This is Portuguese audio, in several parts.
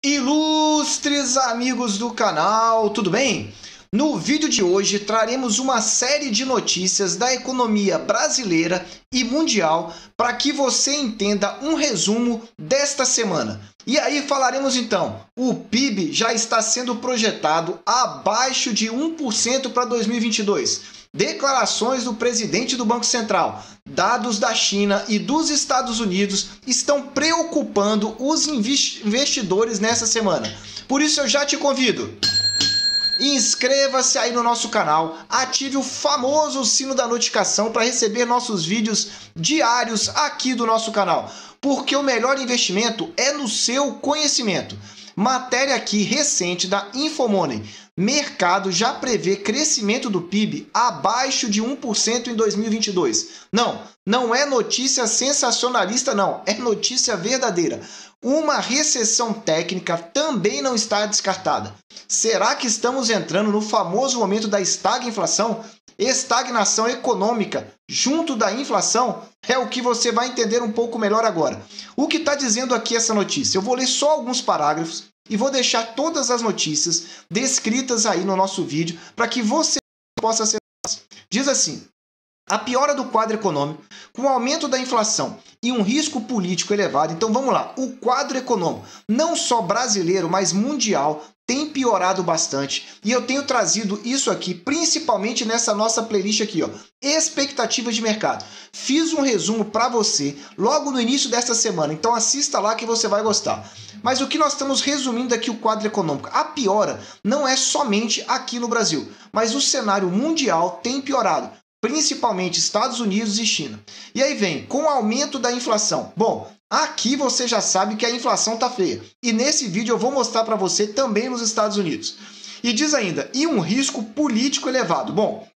Ilustres amigos do canal, tudo bem? No vídeo de hoje traremos uma série de notícias da economia brasileira e mundial para que você entenda um resumo desta semana. E aí falaremos então, o PIB já está sendo projetado abaixo de 1% para 2022. Declarações do presidente do Banco Central, dados da China e dos Estados Unidos estão preocupando os investidores nessa semana. Por isso eu já te convido. Inscreva-se aí no nosso canal, ative o famoso sino da notificação para receber nossos vídeos diários aqui do nosso canal, porque o melhor investimento é no seu conhecimento. Matéria aqui recente da Infomoney. Mercado já prevê crescimento do PIB abaixo de 1% em 2022. Não é notícia sensacionalista não, é notícia verdadeira. Uma recessão técnica também não está descartada. Será que estamos entrando no famoso momento da estagflação? Estagnação econômica junto da inflação? É o que você vai entender um pouco melhor agora. O que está dizendo aqui essa notícia? Eu vou ler só alguns parágrafos e vou deixar todas as notícias descritas aí no nosso vídeo para que você possa ser fácil. Diz assim: a piora do quadro econômico, com o aumento da inflação e um risco político elevado. Então vamos lá, o quadro econômico, não só brasileiro, mas mundial, tem piorado bastante. E eu tenho trazido isso aqui, principalmente nessa nossa playlist aqui, ó, expectativas de mercado. Fiz um resumo para você logo no início desta semana, então assista lá que você vai gostar. Mas o que nós estamos resumindo aqui, o quadro econômico, a piora não é somente aqui no Brasil, mas o cenário mundial tem piorado, principalmente Estados Unidos e China. E aí vem, com o aumento da inflação. Bom, aqui você já sabe que a inflação tá feia. E nesse vídeo eu vou mostrar para você também nos Estados Unidos. E diz ainda, e um risco político elevado. Bom,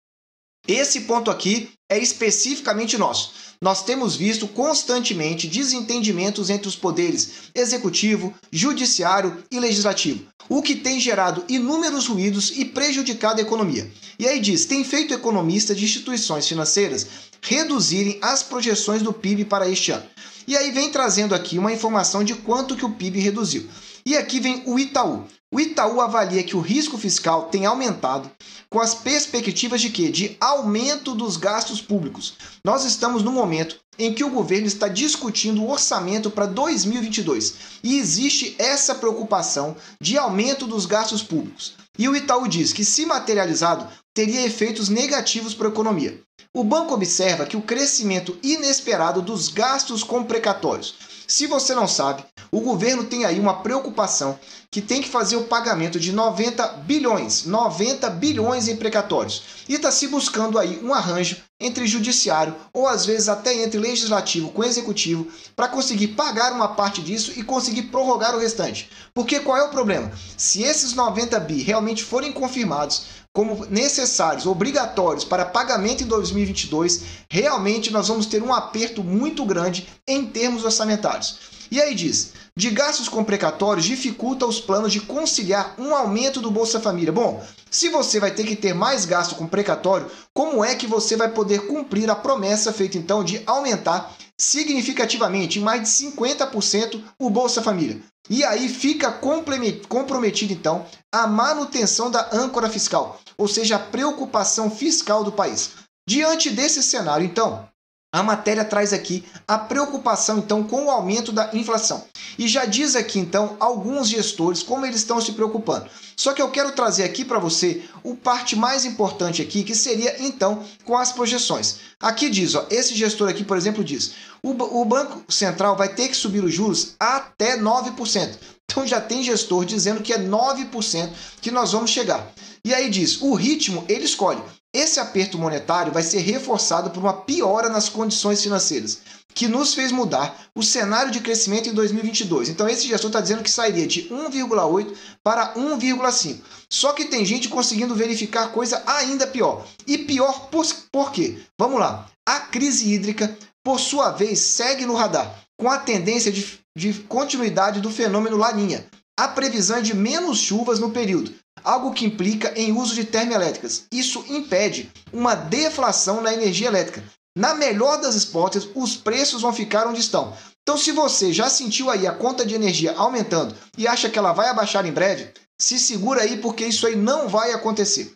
esse ponto aqui é especificamente nosso. Nós temos visto constantemente desentendimentos entre os poderes executivo, judiciário e legislativo, o que tem gerado inúmeros ruídos e prejudicado a economia. E aí diz, tem feito economistas de instituições financeiras reduzirem as projeções do PIB para este ano. E aí vem trazendo aqui uma informação de quanto que o PIB reduziu. E aqui vem o Itaú. O Itaú avalia que o risco fiscal tem aumentado com as perspectivas de quê? De aumento dos gastos públicos. Nós estamos no momento em que o governo está discutindo o orçamento para 2022 e existe essa preocupação de aumento dos gastos públicos. E o Itaú diz que, se materializado, teria efeitos negativos para a economia. O banco observa que o crescimento inesperado dos gastos com precatórios. Se você não sabe, o governo tem aí uma preocupação que tem que fazer o pagamento de 90 bilhões em precatórios. E está se buscando aí um arranjo entre judiciário ou às vezes até entre legislativo com executivo para conseguir pagar uma parte disso e conseguir prorrogar o restante. Porque qual é o problema? Se esses 90 bi realmente forem confirmados como necessários, obrigatórios para pagamento em 2022, realmente nós vamos ter um aperto muito grande em termos orçamentários. E aí diz, de gastos com precatórios dificulta os planos de conciliar um aumento do Bolsa Família. Bom, se você vai ter que ter mais gasto com precatório, como é que você vai poder cumprir a promessa feita então de aumentar significativamente, em mais de 50%, o Bolsa Família? E aí fica comprometido então a manutenção da âncora fiscal, ou seja, a preocupação fiscal do país. Diante desse cenário, então, a matéria traz aqui a preocupação então com o aumento da inflação. E já diz aqui então alguns gestores como eles estão se preocupando. Só que eu quero trazer aqui para você o parte mais importante aqui, que seria então com as projeções. Aqui diz, ó, esse gestor aqui, por exemplo, diz, o Banco Central vai ter que subir os juros até 9%. Então já tem gestor dizendo que é 9% que nós vamos chegar. E aí diz, o ritmo ele escolhe. Esse aperto monetário vai ser reforçado por uma piora nas condições financeiras, que nos fez mudar o cenário de crescimento em 2022. Então esse gestor está dizendo que sairia de 1,8 para 1,5. Só que tem gente conseguindo verificar coisa ainda pior. E pior por quê? Vamos lá. A crise hídrica, por sua vez, segue no radar, com a tendência de continuidade do fenômeno Laninha. A previsão é de menos chuvas no período, algo que implica em uso de termoelétricas. Isso impede uma deflação na energia elétrica. Na melhor das hipóteses, os preços vão ficar onde estão. Então, se você já sentiu aí a conta de energia aumentando e acha que ela vai abaixar em breve, se segura aí porque isso aí não vai acontecer.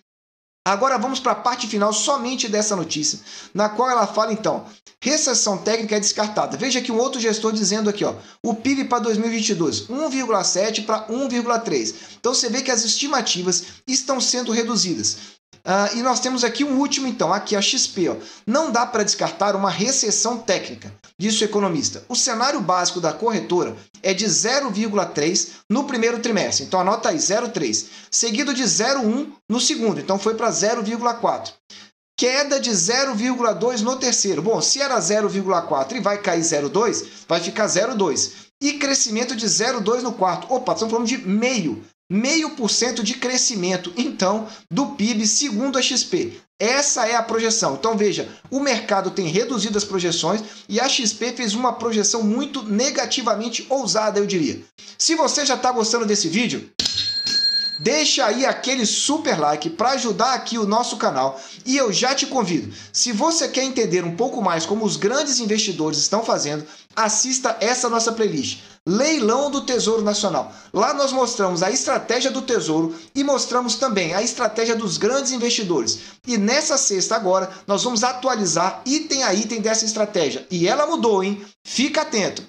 Agora vamos para a parte final somente dessa notícia, na qual ela fala então, recessão técnica é descartada. Veja aqui um outro gestor dizendo aqui, ó, o PIB para 2022, 1,7 para 1,3. Então você vê que as estimativas estão sendo reduzidas. E nós temos aqui um último então, aqui a XP. Ó. Não dá para descartar uma recessão técnica, disse o economista. O cenário básico da corretora é de 0,3 no primeiro trimestre, então anota aí, 0,3. Seguido de 0,1 no segundo, então foi para 0,4. Queda de 0,2 no terceiro. Bom, se era 0,4 e vai cair 0,2, vai ficar 0,2. E crescimento de 0,2 no quarto. Opa, estamos falando de 0,5% de crescimento, então, do PIB, segundo a XP. Essa é a projeção. Então, veja, o mercado tem reduzido as projeções e a XP fez uma projeção muito negativamente ousada, eu diria. Se você já está gostando desse vídeo, deixa aí aquele super like para ajudar aqui o nosso canal e eu já te convido, se você quer entender um pouco mais como os grandes investidores estão fazendo, assista essa nossa playlist, Leilão do Tesouro Nacional. Lá nós mostramos a estratégia do Tesouro e mostramos também a estratégia dos grandes investidores. E nessa sexta agora nós vamos atualizar item a item dessa estratégia. E ela mudou, hein? Fica atento!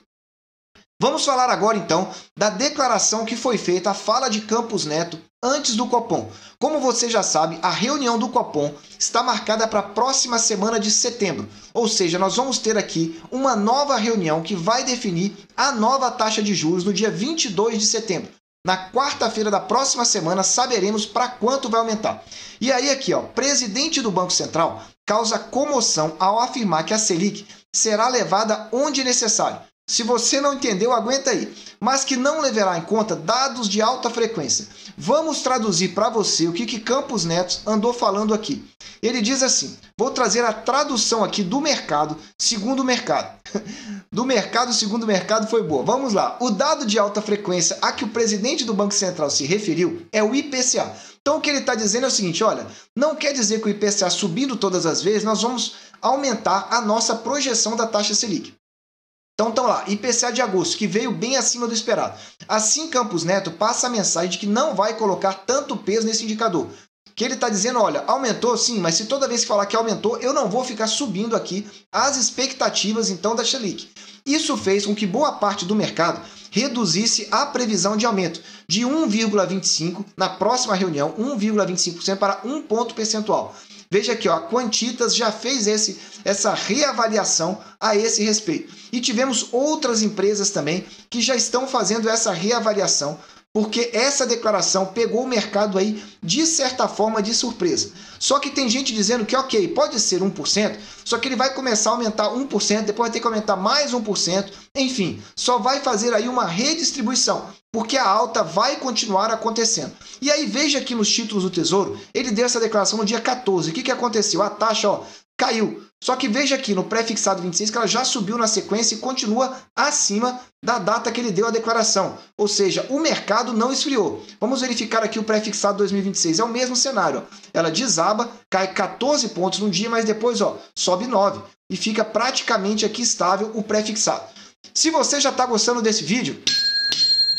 Vamos falar agora, então, da declaração que foi feita, a fala de Campos Neto antes do Copom. Como você já sabe, a reunião do Copom está marcada para a próxima semana de setembro. Ou seja, nós vamos ter aqui uma nova reunião que vai definir a nova taxa de juros no dia 22 de setembro. Na quarta-feira da próxima semana, saberemos para quanto vai aumentar. E aí aqui, ó, presidente do Banco Central causa comoção ao afirmar que a Selic será levada onde necessário. Se você não entendeu, aguenta aí. Mas que não levará em conta dados de alta frequência. Vamos traduzir para você o que Campos Neto andou falando aqui. Ele diz assim, vou trazer a tradução aqui do mercado segundo o mercado. Do mercado segundo o mercado foi boa. Vamos lá. O dado de alta frequência a que o presidente do Banco Central se referiu é o IPCA. Então o que ele está dizendo é o seguinte, olha, não quer dizer que o IPCA subindo todas as vezes, nós vamos aumentar a nossa projeção da taxa Selic. Então, estão lá, IPCA de agosto, que veio bem acima do esperado. Assim, Campos Neto passa a mensagem de que não vai colocar tanto peso nesse indicador. Que ele está dizendo, olha, aumentou sim, mas se toda vez que falar que aumentou, eu não vou ficar subindo aqui as expectativas, então, da Selic. Isso fez com que boa parte do mercado reduzisse a previsão de aumento de 1,25% na próxima reunião, 1,25% para 1 ponto percentual. Veja aqui, ó, a Quantitas já fez essa reavaliação a esse respeito. E tivemos outras empresas também que já estão fazendo essa reavaliação, porque essa declaração pegou o mercado aí, de certa forma, de surpresa. Só que tem gente dizendo que, ok, pode ser 1%, só que ele vai começar a aumentar 1%, depois vai ter que aumentar mais 1%, enfim, só vai fazer aí uma redistribuição, porque a alta vai continuar acontecendo. E aí veja aqui nos títulos do Tesouro, ele deu essa declaração no dia 14, o que aconteceu? A taxa, ó, caiu. Só que veja aqui no pré-fixado 26 que ela já subiu na sequência e continua acima da data que ele deu a declaração. Ou seja, o mercado não esfriou. Vamos verificar aqui o pré-fixado 2026. É o mesmo cenário. Ó. Ela desaba, cai 14 pontos num dia, mas depois ó, sobe 9. E fica praticamente aqui estável o pré-fixado. Se você já está gostando desse vídeo,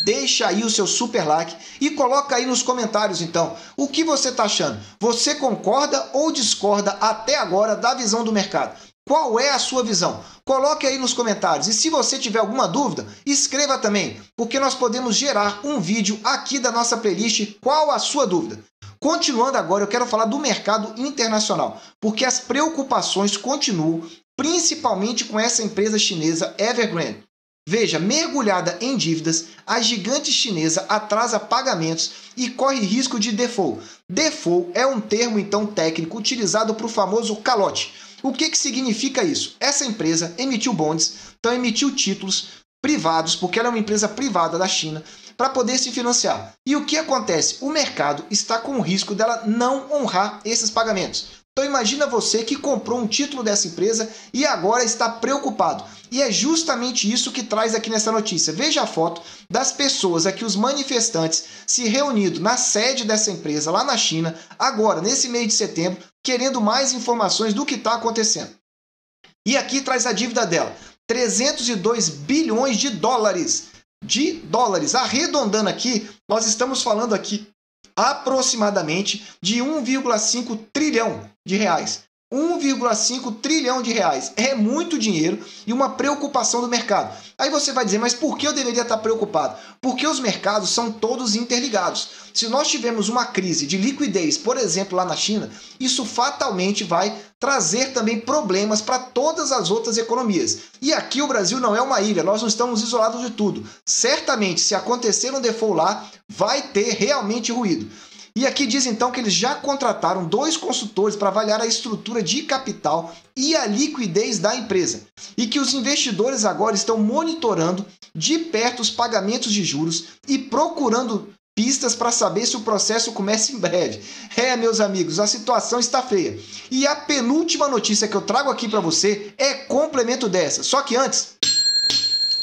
deixa aí o seu super like e coloca aí nos comentários, então, o que você está achando? Você concorda ou discorda até agora da visão do mercado? Qual é a sua visão? Coloque aí nos comentários. E se você tiver alguma dúvida, escreva também, porque nós podemos gerar um vídeo aqui da nossa playlist. Qual a sua dúvida? Continuando agora, eu quero falar do mercado internacional, porque as preocupações continuam, principalmente com essa empresa chinesa Evergrande. Veja, mergulhada em dívidas, a gigante chinesa atrasa pagamentos e corre risco de default. Default é um termo, então, técnico utilizado para o famoso calote. O que significa isso? Essa empresa emitiu bonds, então emitiu títulos privados, porque ela é uma empresa privada da China, para poder se financiar. E o que acontece? O mercado está com o risco dela não honrar esses pagamentos. Então imagina você que comprou um título dessa empresa e agora está preocupado. E é justamente isso que traz aqui nessa notícia. Veja a foto das pessoas aqui, os manifestantes, se reunindo na sede dessa empresa lá na China, agora nesse mês de setembro, querendo mais informações do que está acontecendo. E aqui traz a dívida dela, 302 bilhões de dólares. Arredondando aqui, nós estamos falando aqui aproximadamente de 1,5 trilhão de reais. 1,5 trilhão de reais. É muito dinheiro e uma preocupação do mercado. Aí você vai dizer, mas por que eu deveria estar preocupado? Porque os mercados são todos interligados. Se nós tivermos uma crise de liquidez, por exemplo, lá na China, isso fatalmente vai trazer também problemas para todas as outras economias. E aqui o Brasil não é uma ilha, nós não estamos isolados de tudo. Certamente, se acontecer um default lá, vai ter realmente ruído. E aqui diz então que eles já contrataram 2 consultores para avaliar a estrutura de capital e a liquidez da empresa. E que os investidores agora estão monitorando de perto os pagamentos de juros e procurando pistas para saber se o processo começa em breve. Meus amigos, a situação está feia. E a penúltima notícia que eu trago aqui para você é complemento dessa. Só que antes,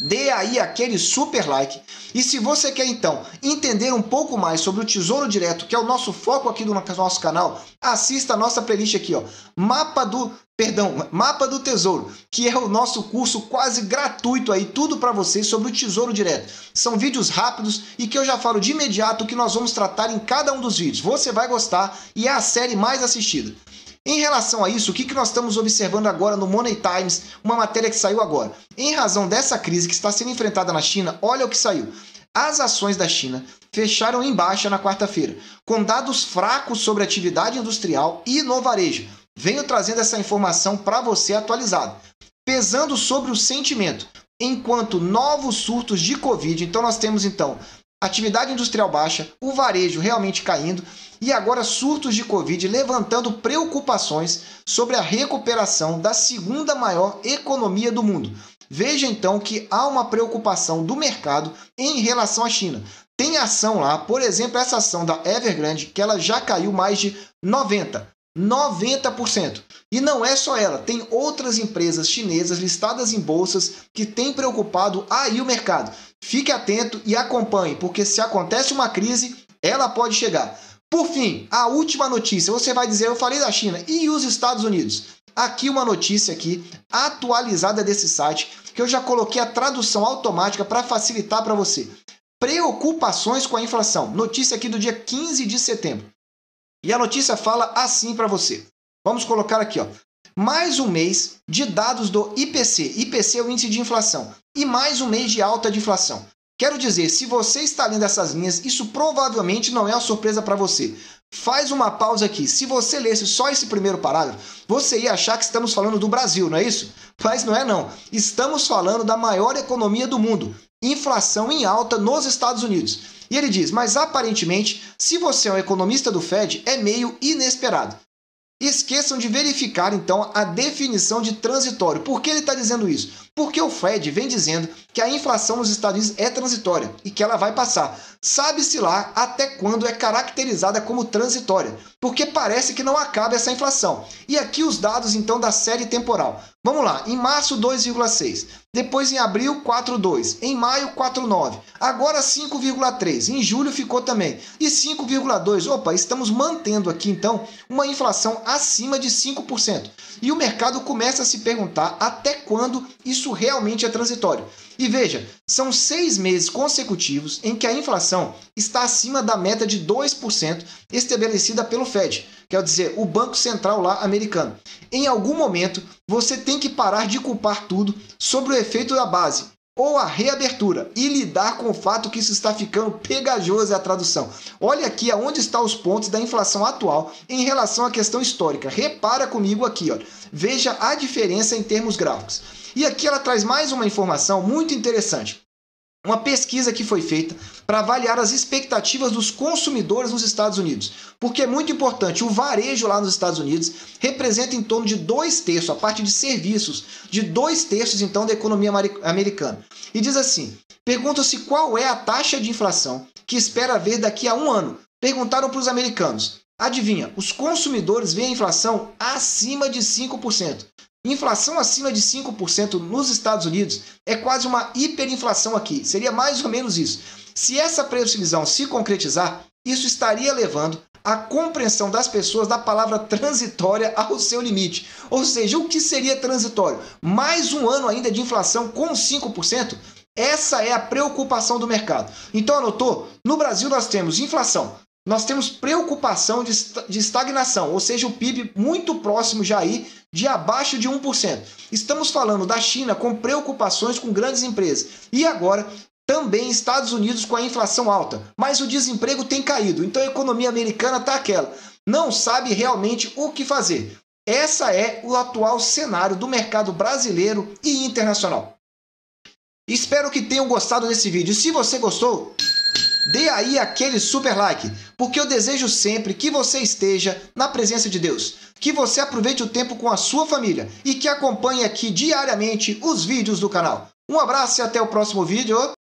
dê aí aquele super like. E se você quer então entender um pouco mais sobre o Tesouro Direto, que é o nosso foco aqui do nosso canal, assista a nossa playlist aqui, ó, Mapa do Tesouro, que é o nosso curso quase gratuito aí, tudo para vocês sobre o Tesouro Direto. São vídeos rápidos e que eu já falo de imediato o que nós vamos tratar em cada um dos vídeos. Você vai gostar e é a série mais assistida. Em relação a isso, o que nós estamos observando agora no Money Times, uma matéria que saiu agora? Em razão dessa crise que está sendo enfrentada na China, olha o que saiu. As ações da China fecharam em baixa na quarta-feira, com dados fracos sobre a atividade industrial e no varejo. Venho trazendo essa informação para você atualizado. Pesando sobre o sentimento, enquanto novos surtos de Covid, então nós temos então atividade industrial baixa, o varejo realmente caindo e agora surtos de Covid levantando preocupações sobre a recuperação da segunda maior economia do mundo. Veja então que há uma preocupação do mercado em relação à China. Tem ação lá, por exemplo, essa ação da Evergrande, que ela já caiu mais de 90%. E não é só ela, tem outras empresas chinesas listadas em bolsas que têm preocupado aí o mercado. Fique atento e acompanhe, porque se acontece uma crise, ela pode chegar. Por fim, a última notícia, você vai dizer, eu falei da China, e os Estados Unidos? Aqui uma notícia aqui, atualizada desse site, que eu já coloquei a tradução automática para facilitar para você. Preocupações com a inflação. Notícia aqui do dia 15 de setembro. E a notícia fala assim para você. Vamos colocar aqui, ó. Mais um mês de dados do IPC. IPC é o índice de inflação. E mais um mês de alta de inflação. Quero dizer, se você está lendo essas linhas, isso provavelmente não é uma surpresa para você. Faz uma pausa aqui. Se você lesse só esse primeiro parágrafo, você ia achar que estamos falando do Brasil, não é isso? Mas não é não. Estamos falando da maior economia do mundo. Inflação em alta nos Estados Unidos. E ele diz, mas aparentemente, se você é um economista do Fed, é meio inesperado. Esqueçam de verificar, então, a definição de transitório. Por que ele está dizendo isso? Porque o Fed vem dizendo que a inflação nos Estados Unidos é transitória e que ela vai passar. Sabe-se lá até quando é caracterizada como transitória, porque parece que não acaba essa inflação. E aqui os dados, então, da série temporal. Vamos lá, em março 2,6, depois em abril 4,2, em maio 4,9, agora 5,3, em julho ficou também, e 5,2, opa, estamos mantendo aqui então uma inflação acima de 5%. E o mercado começa a se perguntar até quando isso realmente é transitório. E veja, são 6 meses consecutivos em que a inflação está acima da meta de 2% estabelecida pelo Fed, quer dizer, o Banco Central lá americano. Em algum momento, você tem que parar de culpar tudo sobre o efeito da base ou a reabertura e lidar com o fato que isso está ficando pegajoso, é a tradução. Olha aqui aonde estão os pontos da inflação atual em relação à questão histórica. Repara comigo aqui, ó. Veja a diferença em termos gráficos. E aqui ela traz mais uma informação muito interessante. Uma pesquisa que foi feita para avaliar as expectativas dos consumidores nos Estados Unidos. Porque é muito importante, o varejo lá nos Estados Unidos representa em torno de 2/3, a parte de serviços, de 2/3 então da economia americana. E diz assim, pergunta-se qual é a taxa de inflação que espera ver daqui a um ano. Perguntaram para os americanos. Adivinha, os consumidores veem a inflação acima de 5%. Inflação acima de 5% nos Estados Unidos é quase uma hiperinflação aqui. Seria mais ou menos isso. Se essa previsão se concretizar, isso estaria levando a compreensão das pessoas da palavra transitória ao seu limite. Ou seja, o que seria transitório? Mais um ano ainda de inflação com 5%? Essa é a preocupação do mercado. Então, anotou? No Brasil nós temos inflação, nós temos preocupação de estagnação, ou seja, o PIB muito próximo já aí de abaixo de 1%. Estamos falando da China com preocupações com grandes empresas. E agora, também Estados Unidos com a inflação alta. Mas o desemprego tem caído, então a economia americana está aquela. Não sabe realmente o que fazer. Essa é o atual cenário do mercado brasileiro e internacional. Espero que tenham gostado desse vídeo. Se você gostou, dê aí aquele super like, porque eu desejo sempre que você esteja na presença de Deus, que você aproveite o tempo com a sua família e que acompanhe aqui diariamente os vídeos do canal. Um abraço e até o próximo vídeo.